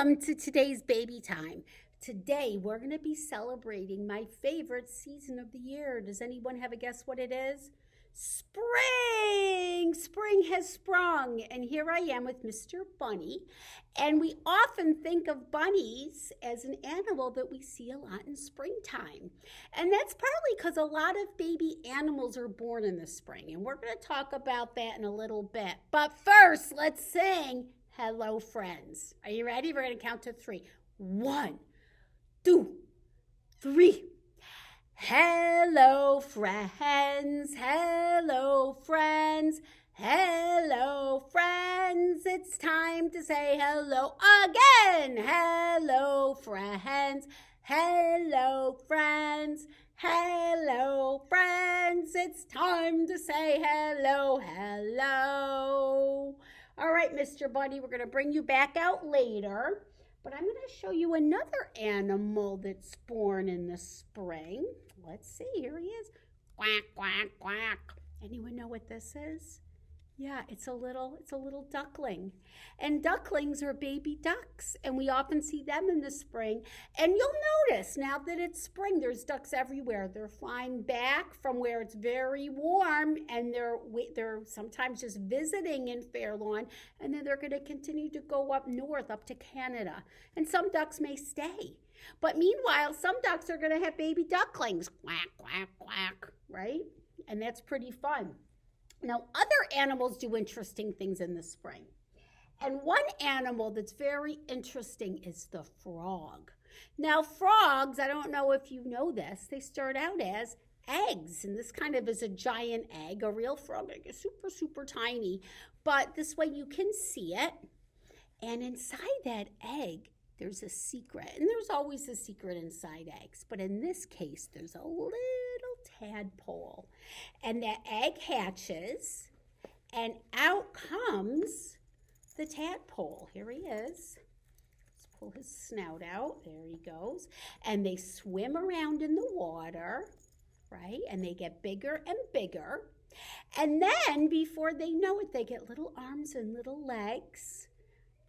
Welcome to today's baby time. Today we're going to be celebrating my favorite season of the year. Does anyone have a guess what it is? Spring! Spring has sprung, and here I am with Mr. Bunny. And we often think of bunnies as an animal that we see a lot in springtime. And that's partly because a lot of baby animals are born in the spring. And we're going to talk about that in a little bit. But first, let's sing Hello Friends. Are you ready? We're going to count to 3. 1, 2, 3. Hello friends, hello friends, hello friends. It's time to say hello again. Hello friends, hello friends, hello friends. It's time to say hello, hello. All right, Mr. Bunny, we're going to bring you back out later. But I'm going to show you another animal that's born in the spring. Let's see, here he is. Quack, quack, quack. Anyone know what this is? Yeah, it's a little duckling. And ducklings are baby ducks, and we often see them in the spring. And you'll notice now that it's spring, there's ducks everywhere. They're flying back from where it's very warm, and they're sometimes just visiting in Fairlawn, and then they're going to continue to go up north, up to Canada. And some ducks may stay. But meanwhile, some ducks are going to have baby ducklings. Quack, quack, quack, right? And that's pretty fun. Now, other animals do interesting things in the spring. And one animal that's very interesting is the frog. Now, frogs, I don't know if you know this, they start out as eggs. And this kind of is a giant egg. A real frog egg is super, super tiny. But this way you can see it. And inside that egg, there's a secret. And there's always a secret inside eggs. But in this case, there's a little tadpole. And that egg hatches, and out comes the tadpole. Here he is. Let's pull his snout out. There he goes. And they swim around in the water, right? And they get bigger and bigger. And then, before they know it, they get little arms and little legs.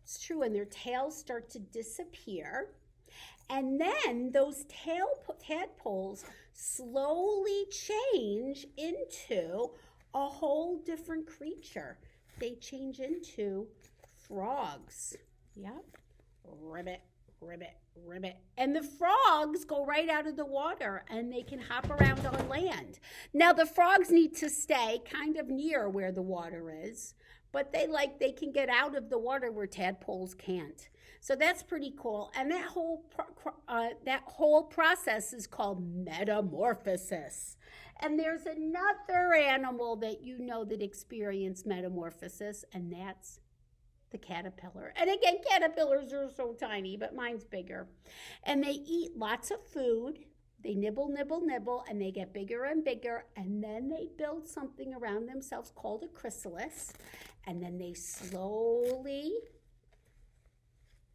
It's true, and their tails start to disappear. And then those tadpoles slowly change into a whole different creature. They change into frogs. Yep. Ribbit, ribbit, ribbit. And the frogs go right out of the water and they can hop around on land. Now the frogs need to stay kind of near where the water is, but they can get out of the water where tadpoles can't. So that's pretty cool. And that whole process is called metamorphosis. And there's another animal that you know that experience metamorphosis, and that's the caterpillar. And again, caterpillars are so tiny, but mine's bigger. And they eat lots of food. They nibble, nibble, nibble, and they get bigger and bigger. And then they build something around themselves called a chrysalis. And then they slowly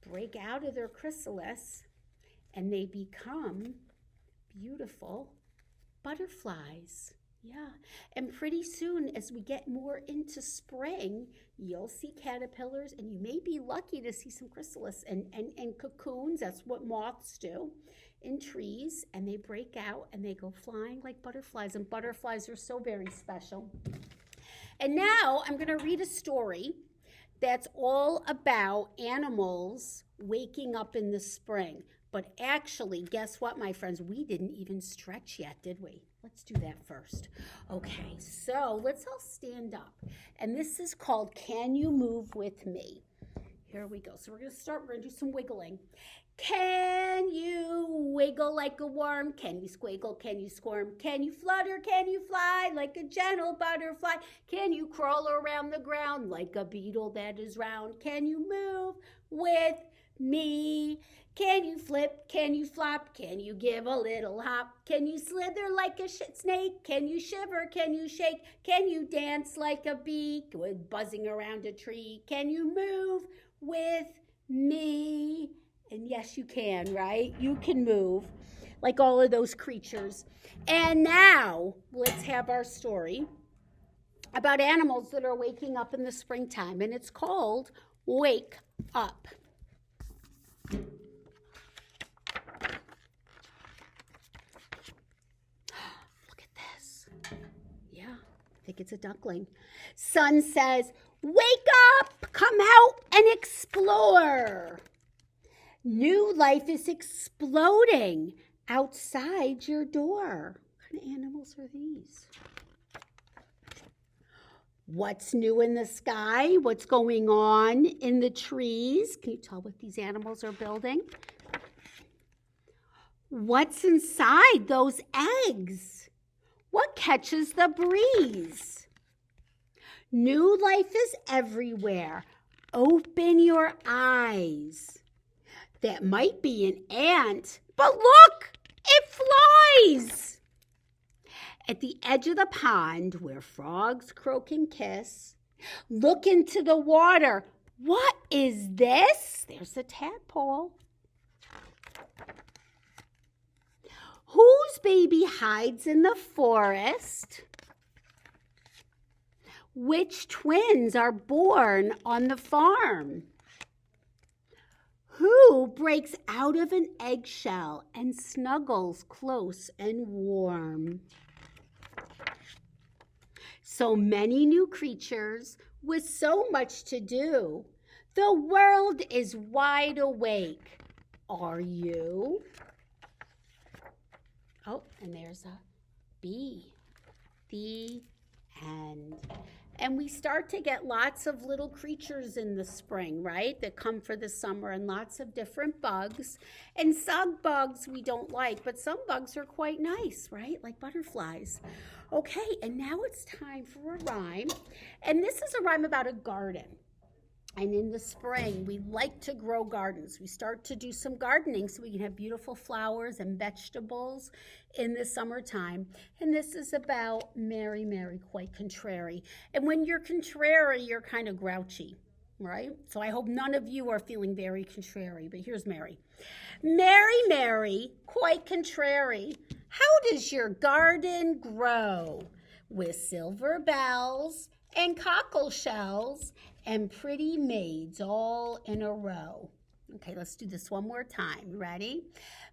break out of their chrysalis, and they become beautiful butterflies. Yeah, and pretty soon, as we get more into spring, you'll see caterpillars, and you may be lucky to see some chrysalis and cocoons. That's what moths do in trees, and they break out and they go flying like butterflies, and butterflies are so very special. And now I'm going to read a story that's all about animals waking up in the spring. But actually, guess what, my friends? We didn't even stretch yet, did we? Let's do that first. Okay, so let's all stand up. And this is called Can You Move With Me? Here we go. So we're going to do some wiggling. Can you wiggle like a worm? Can you squiggle? Can you squirm? Can you flutter? Can you fly like a gentle butterfly? Can you crawl around the ground like a beetle that is round? Can you move with me? Can you flip? Can you flop? Can you give a little hop? Can you slither like a snake? Can you shiver? Can you shake? Can you dance like a bee buzzing around a tree? Can you move with me? And yes, you can, right? You can move like all of those creatures. And now let's have our story about animals that are waking up in the springtime. And it's called Wake Up. think it's a duckling. Sun says, wake up, come out and explore. New life is exploding outside your door. What kind of animals are these? What's new in the sky? What's going on in the trees? Can you tell what these animals are building? What's inside those eggs? What catches the breeze? New life is everywhere. Open your eyes. That might be an ant, but look, it flies. At the edge of the pond where frogs croak and kiss, look into the water. What is this? There's a tadpole. Whose baby hides in the forest? Which twins are born on the farm? Who breaks out of an eggshell and snuggles close and warm? So many new creatures with so much to do. The world is wide awake. Are you? Oh, and there's a bee. The end. And we start to get lots of little creatures in the spring, right? That come for the summer, and lots of different bugs. And some bugs we don't like, but some bugs are quite nice, right? Like butterflies. Okay, and now it's time for a rhyme. And this is a rhyme about a garden. And in the spring, we like to grow gardens. We start to do some gardening so we can have beautiful flowers and vegetables in the summertime. And this is about Mary, Mary, quite contrary. And when you're contrary, you're kind of grouchy, right? So I hope none of you are feeling very contrary, but here's Mary. Mary, Mary, quite contrary, how does your garden grow? With silver bells and cockleshells and pretty maids all in a row. Okay, let's do this one more time. Ready?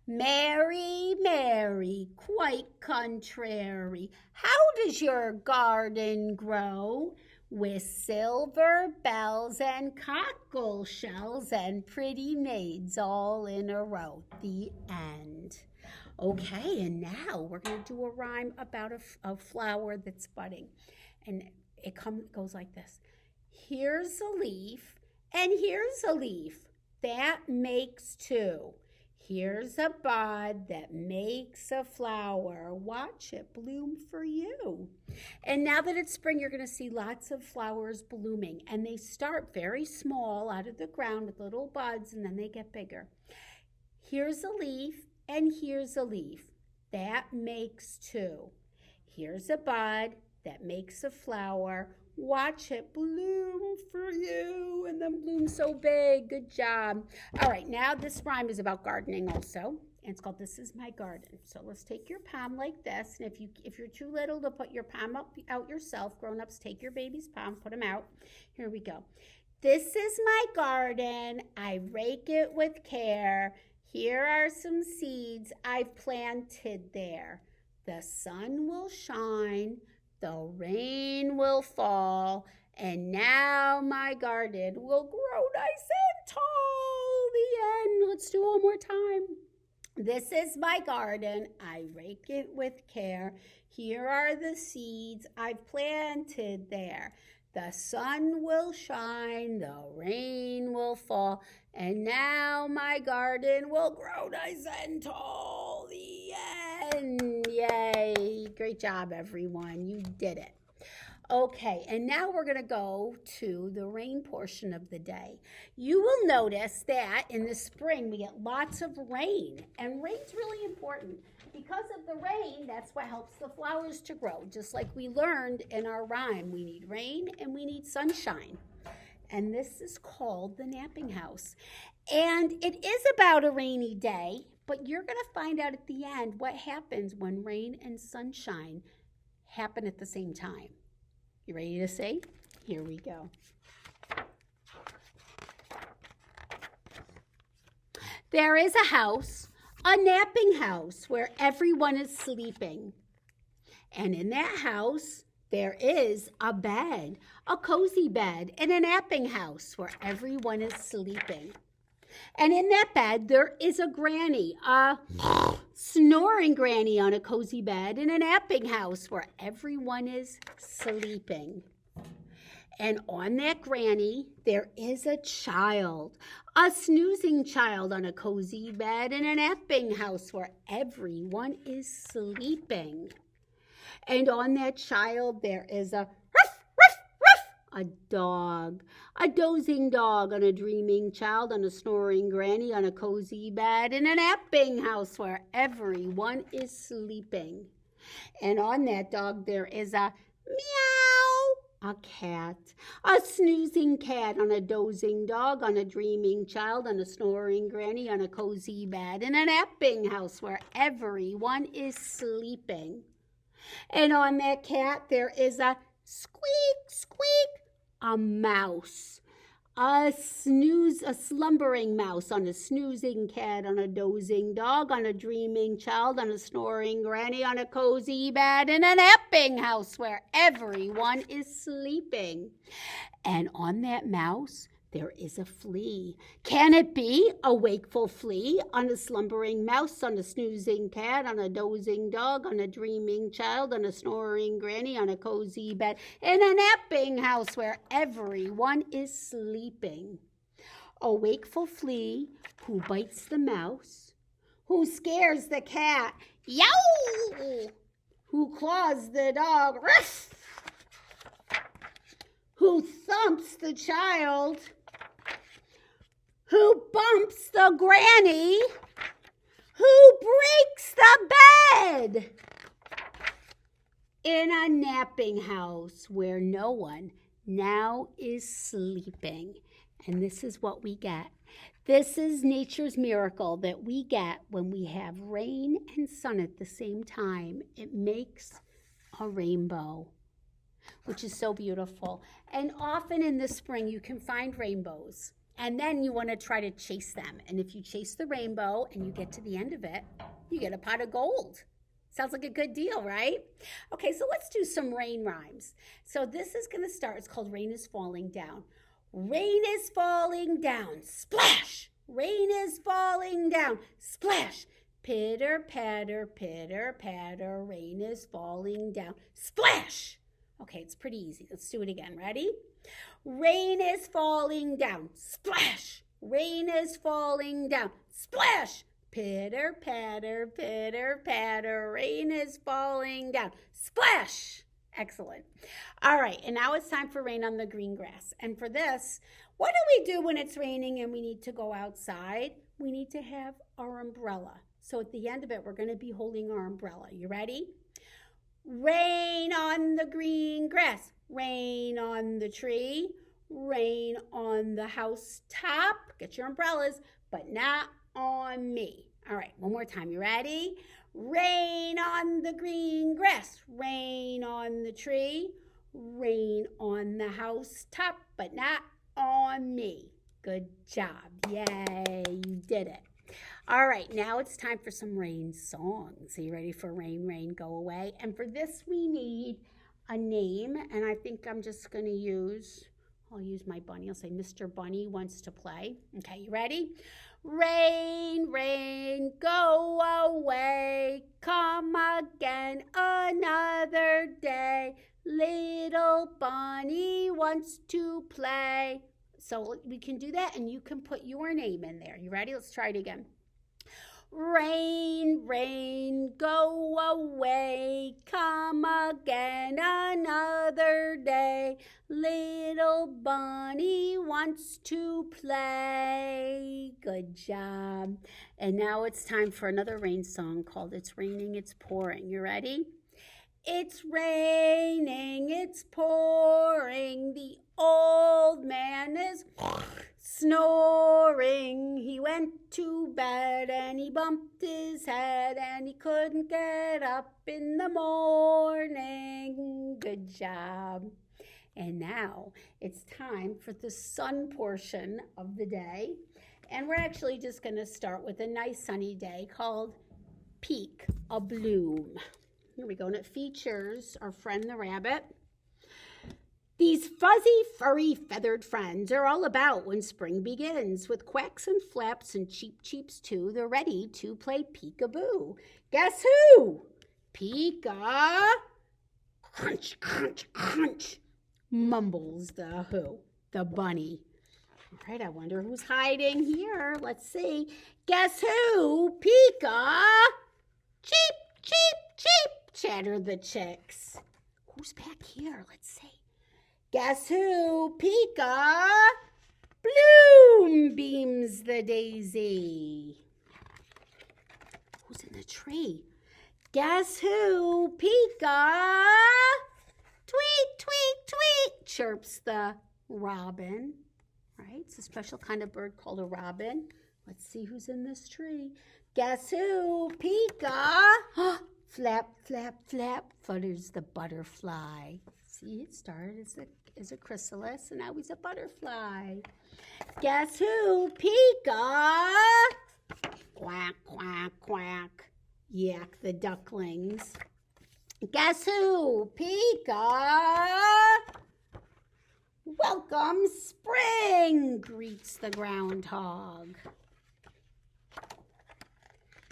Mary, Mary, quite contrary, how does your garden grow? With silver bells and cockleshells and pretty maids all in a row. The end. Okay, and now we're going to do a rhyme about a flower that's budding. And it goes like this. Here's a leaf, and here's a leaf. That makes two. Here's a bud that makes a flower. Watch it bloom for you. And now that it's spring, you're going to see lots of flowers blooming. And they start very small out of the ground with little buds, and then they get bigger. Here's a leaf, and here's a leaf. That makes two. Here's a bud that makes a flower. Watch it bloom for you, and then bloom so big. Good job. All right, now this rhyme is about gardening also, and it's called This Is My Garden. So let's take your palm like this, and if you're too little to put your palm out yourself, grown-ups, take your baby's palm, put them out. Here we go. This is my garden. I rake it with care. Here are some seeds I've planted there. The sun will shine. The rain will fall, and now my garden will grow nice and tall. The end. Let's do it one more time. This is my garden. I rake it with care. Here are the seeds I've planted there. The sun will shine, the rain will fall, and now my garden will grow nice and tall. The end. Yay. Great job, everyone. You did it. Okay, and now we're going to go to the rain portion of the day. You will notice that in the spring we get lots of rain, and rain's really important. Because of the rain, that's what helps the flowers to grow. Just like we learned in our rhyme, we need rain and we need sunshine. And this is called the Naptime House. And it is about a rainy day, but you're going to find out at the end what happens when rain and sunshine happen at the same time. You ready to see? Here we go. There is a house, a napping house, where everyone is sleeping. And in that house, there is a bed, a cozy bed in a napping house where everyone is sleeping. And in that bed, there is a granny, a snoring granny on a cozy bed in a napping house where everyone is sleeping. And on that granny, there is a child, a snoozing child on a cozy bed in a napping house where everyone is sleeping. And on that child, there is a dog, a dozing dog on a dreaming child on a snoring granny on a cozy bed in a napping house where everyone is sleeping. And on that dog, there is a meow, a cat, a snoozing cat on a dozing dog on a dreaming child on a snoring granny on a cozy bed in a napping house where everyone is sleeping. And on that cat, there is a squeak, squeak, a mouse, a slumbering mouse on a snoozing cat on a dozing dog on a dreaming child on a snoring granny on a cozy bed in a napping house where everyone is sleeping. And on that mouse, there is a flea. Can it be a wakeful flea on a slumbering mouse, on a snoozing cat, on a dozing dog, on a dreaming child, on a snoring granny, on a cozy bed, in a napping house where everyone is sleeping? A wakeful flea who bites the mouse, who scares the cat, yow! Who claws the dog, ruff! Who thumps the child, who bumps the granny, who breaks the bed in a napping house where no one now is sleeping. And this is what we get. This is nature's miracle that we get when we have rain and sun at the same time. It makes a rainbow, which is so beautiful. And often in the spring, you can find rainbows. And then you want to try to chase them. And if you chase the rainbow and you get to the end of it, you get a pot of gold. Sounds like a good deal, right? Okay, so let's do some rain rhymes. So this is going to start. It's called Rain is Falling Down. Rain is falling down. Splash! Rain is falling down. Splash! Pitter, patter, pitter, patter. Rain is falling down. Splash! Okay, it's pretty easy. Let's do it again. Ready? Rain is falling down. Splash! Rain is falling down. Splash! Pitter, patter, pitter, patter. Rain is falling down. Splash! Excellent. All right, and now it's time for rain on the green grass. And for this, what do we do when it's raining and we need to go outside? We need to have our umbrella. So at the end of it, we're going to be holding our umbrella. You ready? Rain on the green grass, rain on the tree, rain on the housetop. Get your umbrellas, but not on me. All right, one more time. You ready? Rain on the green grass, rain on the tree, rain on the housetop, but not on me. Good job. Yay, you did it. All right, now it's time for some rain songs. Are you ready for Rain, Rain, Go Away? And for this, we need a name, and I think I'm just going to I'll use my bunny. I'll say Mr. Bunny wants to play. Okay, you ready? Rain, rain, go away, come again another day. Little bunny wants to play. So we can do that, and you can put your name in there. You ready? Let's try it again. Rain, rain, go away, come again another day. Little bunny wants to play. Good job. And now it's time for another rain song called It's Raining, It's Pouring. You ready? It's raining, it's pouring, the old man is snoring. He went to bed and he bumped his head and he couldn't get up in the morning. Good job. And now it's time for the sun portion of the day. And we're actually just going to start with a nice sunny day called Peak a Bloom. Here we go, and it features our friend the rabbit. These fuzzy, furry, feathered friends are all about when spring begins. With quacks and flaps and cheep cheeps too, they're ready to play peekaboo. Guess who? Pika. Crunch, crunch, crunch, mumbles the who? The bunny. All right, I wonder who's hiding here. Let's see. Guess who? Pika. Cheep, cheep, cheep, chatter the chicks. Who's back here? Let's see. Guess who? Pika. Bloom, beams the daisy. Who's in the tree? Guess who? Pika. Tweet, tweet, tweet, chirps the robin. Right? It's a special kind of bird called a robin. Let's see who's in this tree. Guess who? Pika. Flap, flap, flap, flutters the butterfly. See, it started as a chrysalis, and now he's a butterfly. Guess who? Pika. Quack, quack, quack, yak the ducklings. Guess who? Pika. Welcome spring, greets the groundhog.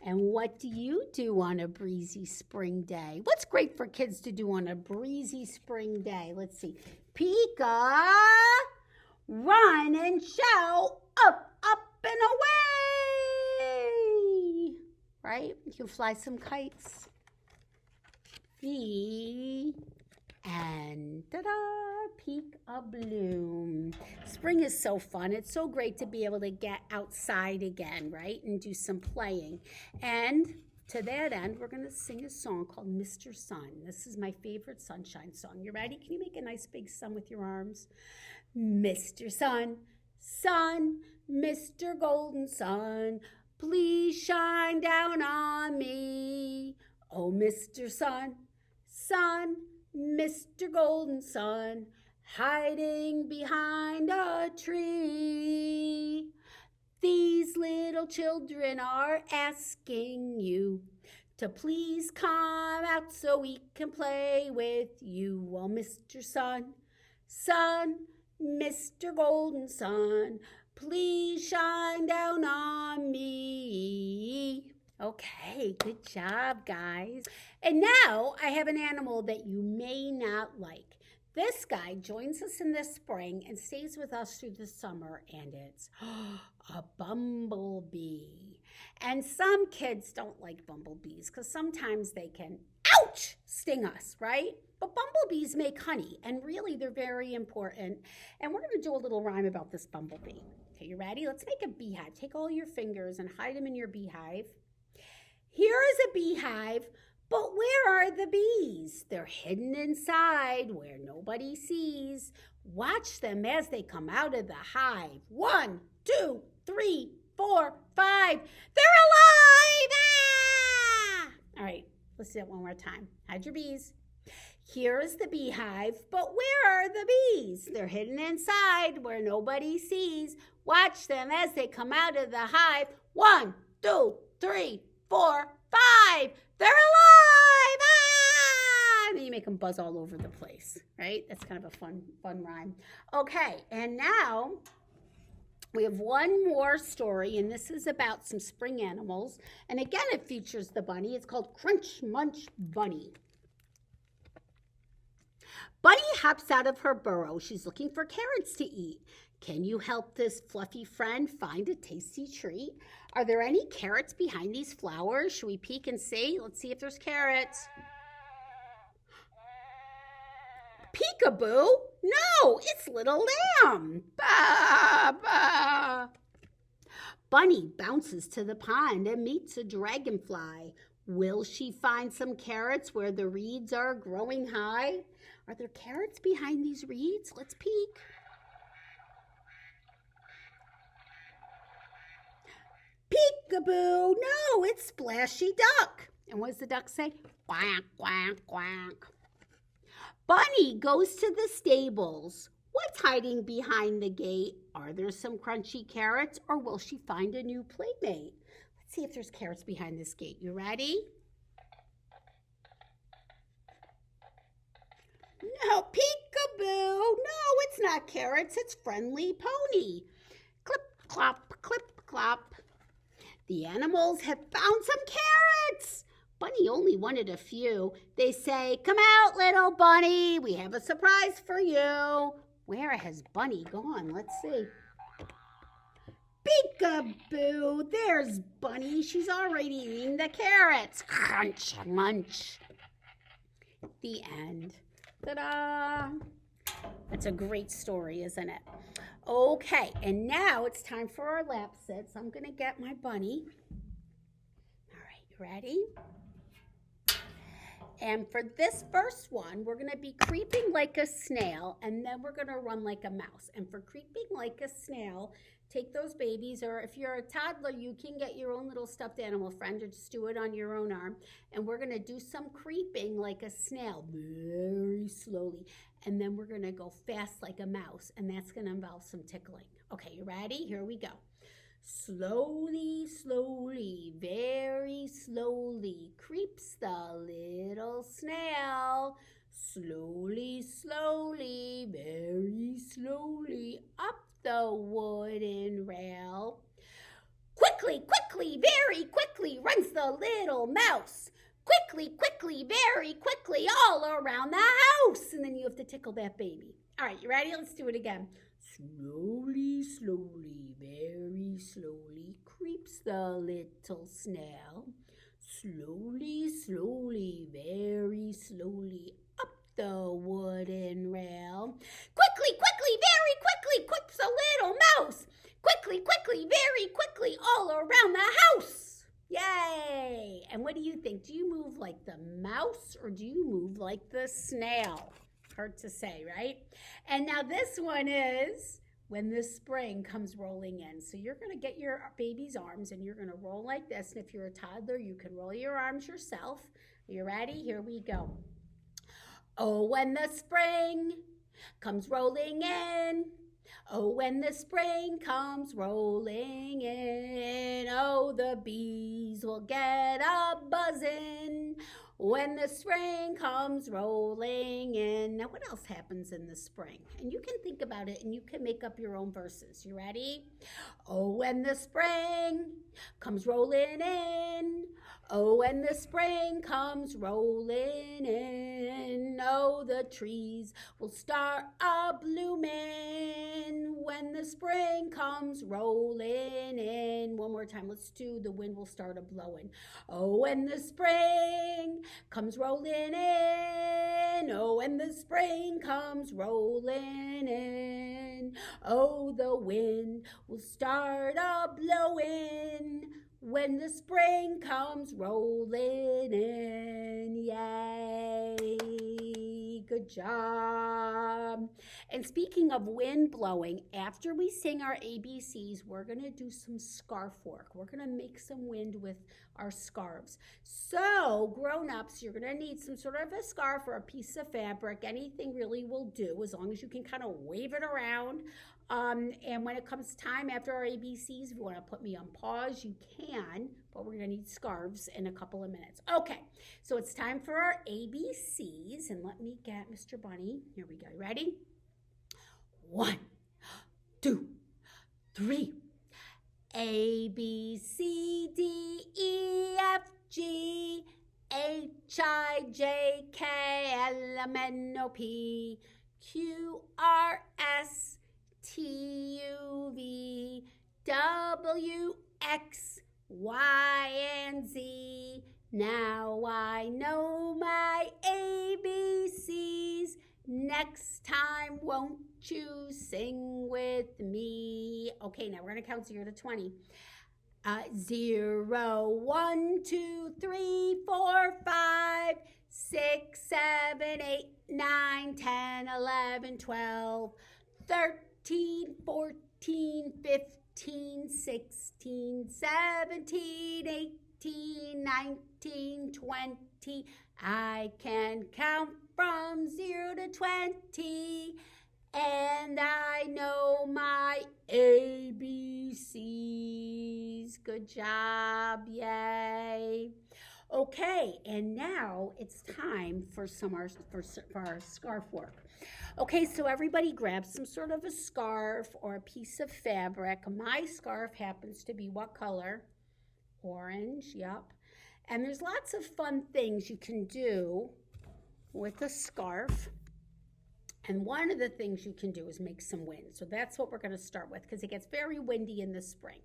And what do you do on a breezy spring day? What's great for kids to do on a breezy spring day? Let's see. Pika, run and shout, up, up, and away. Right? You can fly some kites. The and ta-da, peak a bloom. Spring is so fun. It's so great to be able to get outside again, right? And do some playing. And to that end, we're going to sing a song called Mr. Sun. This is my favorite sunshine song. You ready? Can you make a nice big sun with your arms? Mr. Sun, sun, Mr. Golden Sun, please shine down on me. Oh, Mr. Sun, sun, Mr. Golden Sun, hiding behind a tree. These little children are asking you to please come out so we can play with you. Oh, Mr. Sun, sun, Mr. Golden Sun, please shine down on me. Okay, good job, guys. And now I have an animal that you may not like. This guy joins us in the spring and stays with us through the summer, and it's a bumblebee. And some kids don't like bumblebees because sometimes they can, ouch, sting us, right? But bumblebees make honey, and really they're very important. And we're going to do a little rhyme about this bumblebee. Okay, you ready? Let's make a beehive. Take all your fingers and hide them in your beehive. Here is a beehive, but where are the bees? They're hidden inside where nobody sees. Watch them as they come out of the hive. 1, 2, 3, 4, 5. They're alive! Ah! All right, let's do that one more time. Hide your bees. Here is the beehive, but where are the bees? They're hidden inside where nobody sees. Watch them as they come out of the hive. 1, 2, 3, 4, 5. They're alive! Ah! And then you make them buzz all over the place, right? That's kind of a fun rhyme. Okay, and now we have one more story, and this is about some spring animals. And again, it features the bunny. It's called Crunch Munch Bunny. Bunny hops out of her burrow. She's looking for carrots to eat. Can you help this fluffy friend find a tasty treat? Are there any carrots behind these flowers? Should we peek and see? Let's see if there's carrots. Peekaboo? No, it's little lamb. Ba, ba. Bunny bounces to the pond and meets a dragonfly. Will she find some carrots where the reeds are growing high? Are there carrots behind these reeds? Let's peek. Peekaboo! No, it's Splashy Duck. And what does the duck say? Quack, quack, quack. Bunny goes to the stables. What's hiding behind the gate? Are there some crunchy carrots, or will she find a new playmate? Let's see if there's carrots behind this gate. You ready? No, peekaboo! carrots, it's friendly pony. Clip, clop, clip, clop. The animals have found some carrots. Bunny only wanted a few. They say, come out, little bunny. We have a surprise for you. Where has Bunny gone? Let's see. Peekaboo, there's Bunny. She's already eating the carrots. Crunch, munch. The end. Ta-da! That's a great story, isn't it? Okay, and now it's time for our lap sits. I'm going to get my bunny. All right, you ready? And for this first one, we're going to be creeping like a snail, and then we're going to run like a mouse. And for creeping like a snail, take those babies, or if you're a toddler, you can get your own little stuffed animal friend, or just do it on your own arm. And we're going to do some creeping like a snail, very slowly. And then we're going to go fast like a mouse, and that's going to involve some tickling. Okay, you ready? Here we go. Slowly, slowly, very slowly, creeps the little snail. Slowly, slowly, very slowly, up the wooden rail. Quickly, quickly, very quickly, runs the little mouse. Quickly, quickly, very quickly, all around the house. And then you have to tickle that baby. All right, you ready? Let's do it again. Slowly, slowly, very slowly, creeps the little snail. Slowly, slowly, very slowly, up the wooden rail. Quickly, quickly, very quickly, creeps the little mouse. Quickly, quickly, very quickly, all around the house. Yay! And what do you think? Do you move like the mouse or do you move like the snail? Hard to say, right? And now this one is when the spring comes rolling in. So you're going to get your baby's arms and you're going to roll like this. And if you're a toddler, you can roll your arms yourself. Are you ready? Here we go. Oh, when the spring comes rolling in. Oh, when the spring comes rolling in. Oh, the bees will get a buzzin'. When the spring comes rolling in. Now, what else happens in the spring? And you can think about it and you can make up your own verses. You ready? Oh, when the spring comes rolling in. Oh, when the spring comes rolling in. Oh, the trees will start a-bloomin'. When the spring comes rolling in. One more time. Let's do the wind will start a-blowin'. Oh, when the spring comes rolling in. Oh, when the spring comes rolling in. Oh, the wind will start a-blowin'. When the spring comes rolling in. Yay! Good job. And speaking of wind blowing, after we sing our ABCs, we're going to do some scarf work. We're going to make some wind with our scarves. So, grown-ups, you're going to need some sort of a scarf or a piece of fabric. Anything really will do, as long as you can kind of wave it around. And when it comes time after our ABCs, if you want to put me on pause, you can, but we're going to need scarves in a couple of minutes. Okay, so it's time for our ABCs, and let me get Mr. Bunny. Here we go. Ready? 1, 2, 3. A, B, C, D, E, F, G, H, I, J, K, L, M, N, O, P, Q, R, S, T, U, V, W, X, Y, and Z. Now I know my ABCs. Next time, won't you sing with me? Okay, now we're going to count 0 to 20. 0, 1, 2, 3, 4, 5, 6, 7, 8, 9, 10, 11, 12, 13, 14, 15, 16, 17, 18, 19, 20. I can count from 0 to 20, and I know my ABCs. Good job, yay. Okay, and now it's time for our scarf work. Okay, so everybody grab some sort of a scarf or a piece of fabric. My scarf happens to be what color? Orange, yep. And there's lots of fun things you can do with a scarf. And one of the things you can do is make some wind. So that's what we're going to start with because it gets very windy in the spring.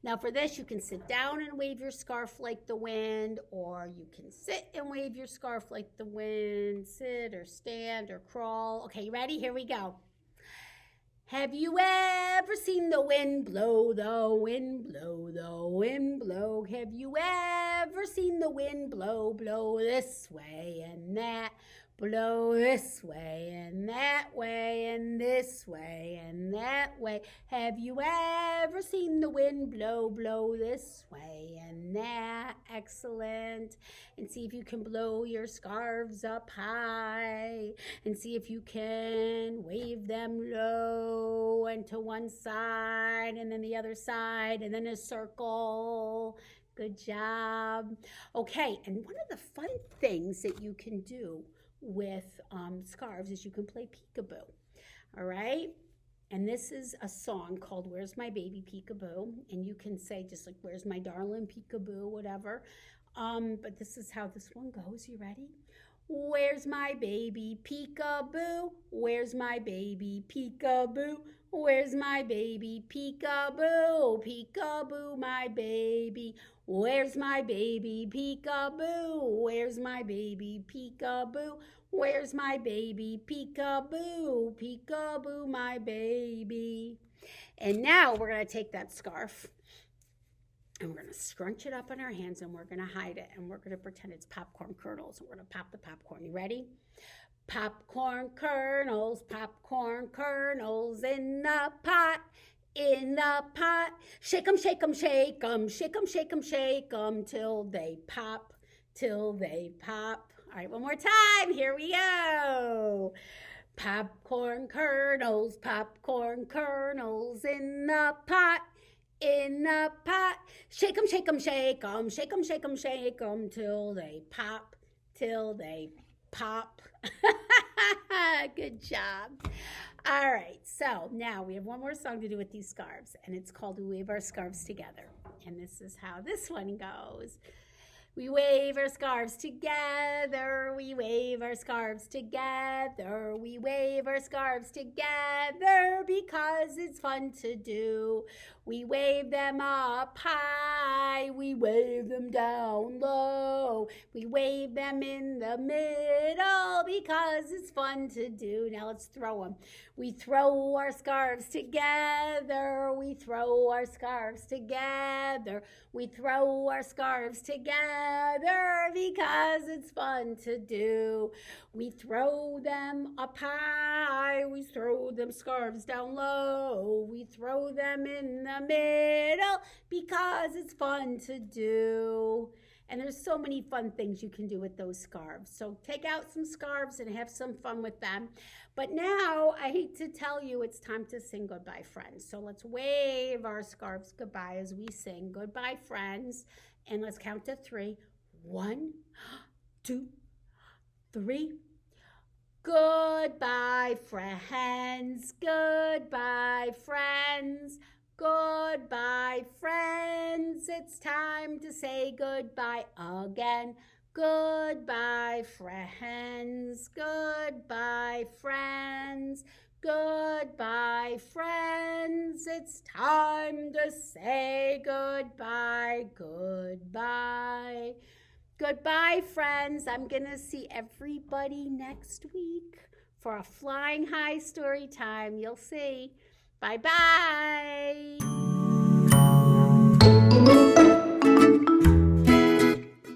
Now for this, you can sit down and wave your scarf like the wind, or you can sit and wave your scarf like the wind, sit or stand or crawl. Okay, you ready? Here we go. Have you ever seen the wind blow, the wind blow, the wind blow? Have you ever seen the wind blow, blow this way and that? Blow this way and that way and this way and that way. Have you ever seen the wind blow, blow this way and that? Excellent. And see if you can blow your scarves up high. And see if you can wave them low and to one side and then the other side and then a circle. Good job. Okay, and one of the fun things that you can do with scarves is you can play peekaboo. All right, and this is a song called Where's My Baby Peekaboo, and you can say just like where's my darling peekaboo, whatever, but this is how this one goes. You ready? Where's my baby peekaboo? Where's my baby peekaboo? Where's my baby peekaboo? Peekaboo, my baby. Where's my baby peekaboo? Where's my baby peekaboo? Where's my baby peekaboo? Peekaboo, my baby. And now we're going to take that scarf and we're going to scrunch it up in our hands and we're going to hide it and we're going to pretend it's popcorn kernels. And we're going to pop the popcorn. You ready? Popcorn kernels in the pot. In the pot, shake 'em, shake 'em, shake 'em, shake 'em, shake 'em, shake 'em till they pop, till they pop. All right, one more time. Here we go. Popcorn kernels in the pot. In the pot, shake 'em, shake 'em, shake 'em, shake 'em, shake 'em, shake 'em till they pop, till they pop. Good job. All right, so now we have one more song to do with these scarves, and it's called We Wave Our Scarves Together. And this is how this one goes. We wave our scarves together, we wave our scarves together, we wave our scarves together because it's fun to do. We wave them up high, we wave them down low, we wave them in the middle because it's fun to do. Now let's throw them. We throw our scarves together, we throw our scarves together, we throw our scarves together because it's fun to do. We throw them up high, we throw them scarves down low, we throw them in the middle because it's fun to do. And there's so many fun things you can do with those scarves. So take out some scarves and have some fun with them. But now I hate to tell you it's time to sing goodbye, friends. So let's wave our scarves goodbye as we sing goodbye, friends. And let's count to 3. 1, 2, 3. Goodbye, friends. Goodbye, friends. Goodbye, friends. It's time to say goodbye again. Goodbye, friends. Goodbye, friends. Goodbye, friends. It's time to say goodbye. Goodbye. Goodbye, friends. I'm going to see everybody next week for a flying high story time. You'll see. Bye-bye.